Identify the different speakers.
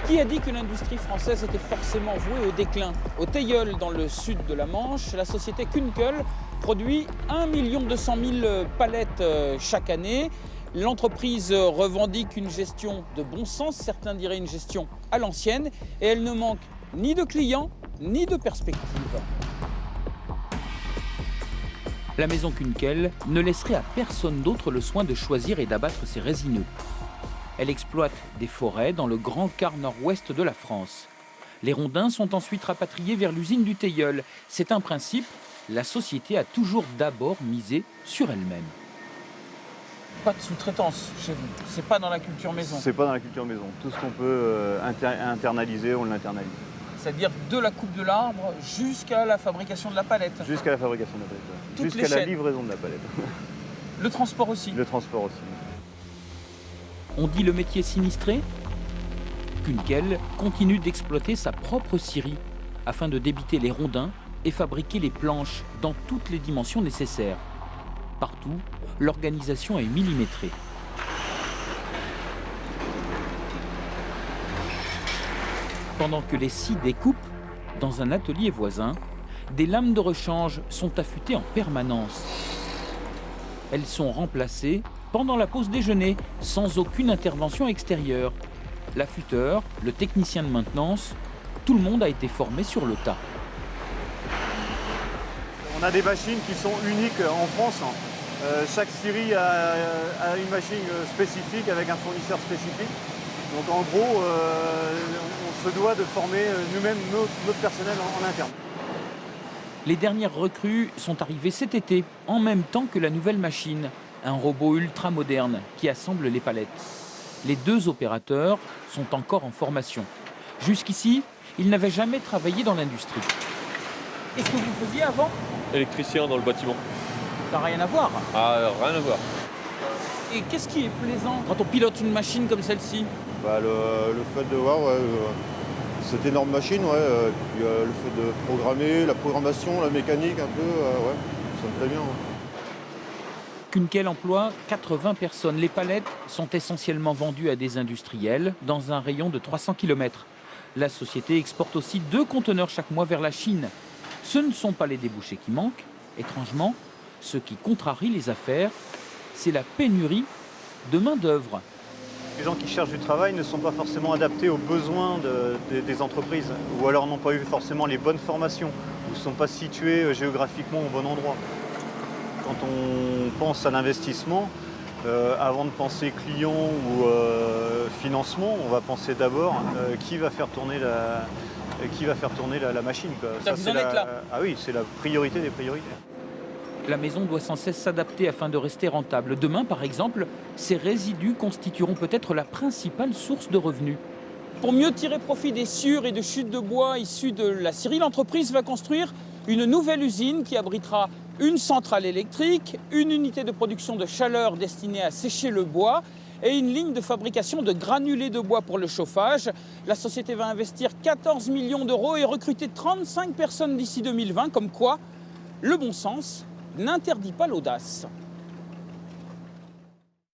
Speaker 1: Qui a dit que l'industrie française était forcément vouée au déclin? Au Teilleul, dans le sud de la Manche, la société Kunkel produit 1 200 000 palettes chaque année. L'entreprise revendique une gestion de bon sens, certains diraient une gestion à l'ancienne, et elle ne manque ni de clients, ni de perspectives.
Speaker 2: La maison Kunkel ne laisserait à personne d'autre le soin de choisir et d'abattre ses résineux. Elle exploite des forêts dans le grand quart nord-ouest de la France. Les rondins sont ensuite rapatriés vers l'usine du Teilleul. C'est un principe, la société a toujours d'abord misé sur elle-même.
Speaker 1: Pas de sous-traitance chez vous, c'est pas dans la culture maison.
Speaker 3: C'est pas dans la culture maison. Tout ce qu'on peut internaliser, on l'internalise.
Speaker 1: C'est-à-dire de la coupe de l'arbre jusqu'à la fabrication de la palette.
Speaker 3: Jusqu'à la fabrication de la palette.
Speaker 1: Toutes
Speaker 3: jusqu'à
Speaker 1: les
Speaker 3: la
Speaker 1: chaînes.
Speaker 3: livraison de la palette.
Speaker 1: Le transport aussi.
Speaker 3: Le transport aussi.
Speaker 2: On dit le métier sinistré? Kunkel continue d'exploiter sa propre scierie afin de débiter les rondins et fabriquer les planches dans toutes les dimensions nécessaires. Partout, l'organisation est millimétrée. Pendant que les scies découpent, dans un atelier voisin, des lames de rechange sont affûtées en permanence. Elles sont remplacées pendant la pause déjeuner, sans aucune intervention extérieure. L'affûteur, le technicien de maintenance, tout le monde a été formé sur le tas.
Speaker 3: On a des machines qui sont uniques en France. Chaque scierie a une machine spécifique avec un fournisseur spécifique. Donc en gros, on se doit de former nous-mêmes notre personnel en interne.
Speaker 2: Les dernières recrues sont arrivées cet été, en même temps que la nouvelle machine, un robot ultra moderne qui assemble les palettes. Les deux opérateurs sont encore en formation. Jusqu'ici, ils n'avaient jamais travaillé dans l'industrie.
Speaker 1: Qu'est-ce que vous faisiez avant?
Speaker 4: Électricien dans le bâtiment.
Speaker 1: Ça n'a rien à voir.
Speaker 4: Ah, rien à voir.
Speaker 1: Et qu'est-ce qui est plaisant quand on pilote une machine comme celle-ci?
Speaker 5: Le fait de voir cette énorme machine, puis le fait de programmer, la programmation, la mécanique un peu, ça me plaît bien.
Speaker 2: Kunkel emploie 80 personnes. Les palettes sont essentiellement vendues à des industriels dans un rayon de 300 km. La société exporte aussi 2 conteneurs chaque mois vers la Chine. Ce ne sont pas les débouchés qui manquent. Étrangement, ce qui contrarie les affaires, c'est la pénurie de main-d'œuvre.
Speaker 3: Les gens qui cherchent du travail ne sont pas forcément adaptés aux besoins des entreprises, ou alors n'ont pas eu forcément les bonnes formations, ou ne sont pas situés géographiquement au bon endroit. Quand on pense à l'investissement, avant de penser client ou financement, on va penser d'abord qui va faire tourner la machine, quoi.
Speaker 1: Ça vous en êtes là?
Speaker 3: Ah oui, c'est la priorité des priorités.
Speaker 2: La maison doit sans cesse s'adapter afin de rester rentable. Demain, par exemple, ces résidus constitueront peut-être la principale source de revenus.
Speaker 1: Pour mieux tirer profit des sciures et de chutes de bois issues de la scierie, l'entreprise va construire une nouvelle usine qui abritera une centrale électrique, une unité de production de chaleur destinée à sécher le bois et une ligne de fabrication de granulés de bois pour le chauffage. La société va investir 14 millions d'euros et recruter 35 personnes d'ici 2020, comme quoi le bon sens n'interdit pas l'audace.